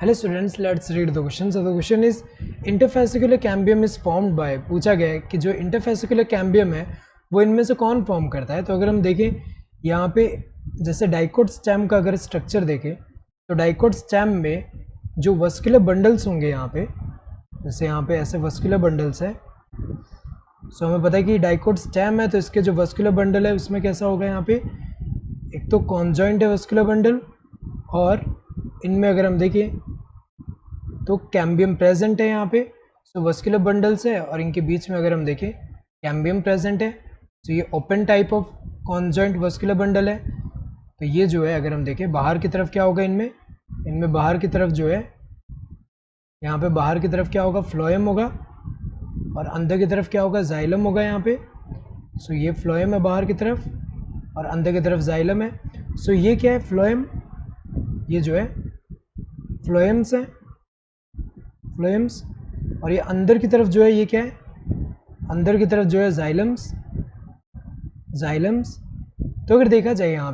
Hello students, let's read the question. So the question is interfascicular cambium is formed by. पूछा गया है कि जो इंटरफेसिकुलर कैम्बियम है वो इनमें से कौन फॉर्म करता है. तो अगर हम देखें यहाँ पे जैसे डाइकोट स्टेम का अगर स्ट्रक्चर देखें तो डाइकोट स्टेम में जो वस्कुलर बंडल्स होंगे यहाँ पे, जैसे यहाँ पे ऐसे वस्कुलर बंडल्स है. सो हमें पता है कि डाइकोट स्टेम है तो इसके जो वस्कुलर बंडल है उसमें कैसा होगा, यहाँ पे एक तो कॉन्जॉइंट है वस्कुलर बंडल और इनमें अगर हम देखें तो कैम्बियम प्रेजेंट है यहाँ पे. सो वस्कुलर बंडल्स है और इनके बीच में अगर हम देखें कैम्बियम प्रेजेंट है. तो ये open type of conjoint vascular bundle है. तो ये जो है अगर हम देखें बाहर की तरफ क्या होगा, इनमें बाहर की तरफ जो है यहाँ पे बाहर की तरफ क्या होगा, फ्लोएम होगा और अंदर की तरफ क्या होगा, जाइलम होगा यहाँ पे. सो ये फ्लोएम है बाहर की तरफ और अंदर की तरफ जाइलम है. सो ये क्या है, फ्लोएम, ये जो है फ्लोएम्स है, फ्लोएम्स. और ये अंदर की तरफ जो है ये क्या है, अंदर की तरफ जो है जाइलम्स, जाइलम्स. तो अगर देखा जाए यहाँ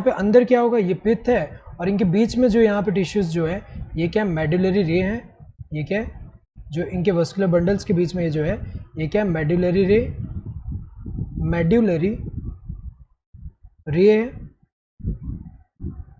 पे अंदर क्या होगा, ये पित्त है और इनके बीच में जो यहाँ पे टिश्यूज जो है ये क्या है, मेडुलरी रे है. ये क्या है, जो इनके वस्कुलर बंडल्स के बीच में ये जो है ये क्या है, मेडुलरी रे, मेडुलरी रे है.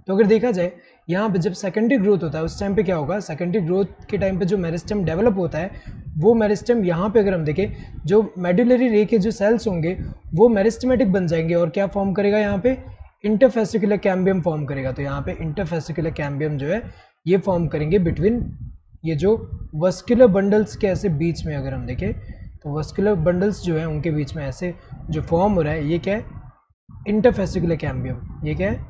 तो अगर देखा जाए यहाँ पे जब सेकेंडरी ग्रोथ होता है उस टाइम पे क्या होगा, सेकेंडरी ग्रोथ के टाइम पे जो मेरिस्टेम डेवलप होता है वो मेरिस्टेम यहाँ पे अगर हम देखें जो मेडुलरी रे के जो सेल्स होंगे वो मेरिस्टेमेटिक बन जाएंगे और क्या फॉर्म करेगा, यहाँ पे इंटरफेसिकुलर कैम्बियम फॉर्म करेगा. तो यहाँ पे इंटरफेसिकुलर कैम्बियम जो है ये फॉर्म करेंगे बिटवीन ये जो वस्कुलर बंडल्स के ऐसे बीच में. अगर हम देखें तो वस्कुलर बंडल्स जो है उनके बीच में ऐसे जो फॉर्म हो रहा है ये क्या है, इंटरफेसिकुलर कैम्बियम. ये क्या है,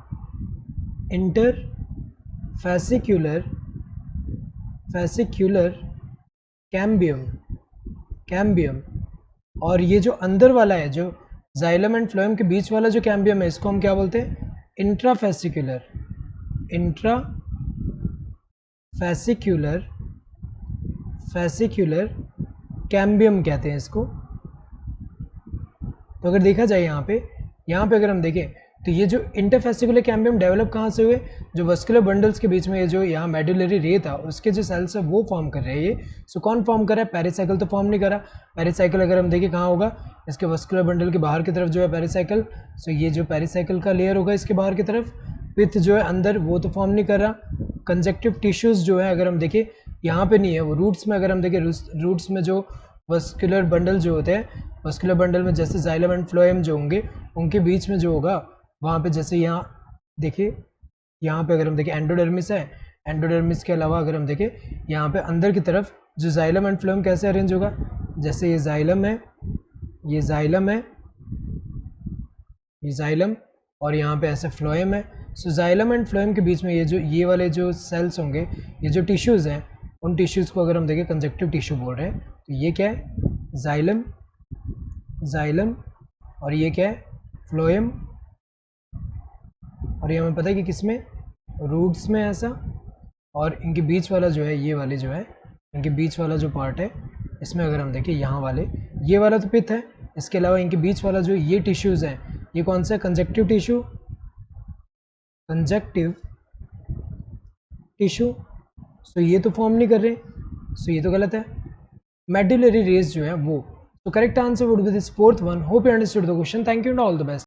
इंटरफेसिकुलर कैम्बियम. और ये जो अंदर वाला है, जो जाइलम एंड फ्लोएम के बीच वाला जो कैम्बियम है इसको हम क्या बोलते हैं, इंट्राफेसिकुलर कैम्बियम कहते हैं इसको. तो अगर देखा जाए यहाँ पे अगर हम देखें तो ये जो इंटरफेसिकुलर कैम्बियम डेवलप कहाँ से हुए, जो वस्कुलर बंडल्स के बीच में ये जो यहाँ मेडुलरी रे था उसके जो सेल्स है वो फॉर्म कर रहे हैं ये. सो कौन फॉर्म कर रहा है, पेरिसाइकिल तो फॉर्म नहीं करा. पेरिसाइकिल अगर हम देखें कहाँ होगा, इसके वस्कुलर बंडल के बाहर की तरफ जो है पेरिसाइकिल. सो ये जो पेरिसाइकिल का लेयर होगा इसके बाहर की तरफ, पित्त जो है अंदर वो तो फॉर्म नहीं कर रहा. कंजक्टिव टिश्यूज जो है अगर हम देखें यहाँ पे नहीं है, वो रूट्स में अगर हम देखें रूट्स में जो वस्कुलर बंडल जो होते हैं, वस्कुलर बंडल में जैसे जाइलम एंड फ्लोएम जो होंगे उनके बीच में जो होगा वहाँ पे जैसे यहाँ देखिए यहाँ पे अगर हम देखें एंडोडर्मिस है. एंडोडर्मिस के अलावा अगर हम देखें यहाँ पे अंदर की तरफ जो जाइलम एंड फ्लोएम कैसे अरेंज होगा, जैसे ये जाइलम है, ये जाइलम है, ये जाइलम और यहाँ पे ऐसे फ्लोएम है. सो जाइलम एंड फ्लोएम के बीच में ये वाले जो सेल्स होंगे, ये जो टिश्यूज़ हैं उन टिश्यूज़ को अगर हम देखें कंजक्टिव टिश्यू बोल रहे हैं. तो ये क्या है, जाइलम और ये क्या है, फ्लोएम. और ये हमें पता है कि किसमें, रूट्स में ऐसा. और इनके बीच वाला जो है ये वाले जो है इनके बीच वाला जो पार्ट है इसमें अगर हम देखें यहाँ वाले ये वाला तो पित्त है. इसके अलावा इनके बीच वाला जो ये टिश्यूज़ हैं ये कौन सा है, कंजक्टिव टिश्यू. सो ये तो फॉर्म नहीं कर रहे, सो ये तो गलत है. मेडुलरी रेज जो है वो. तो correct answer would be this fourth one. Hope you understood the question. Thank you and all the best.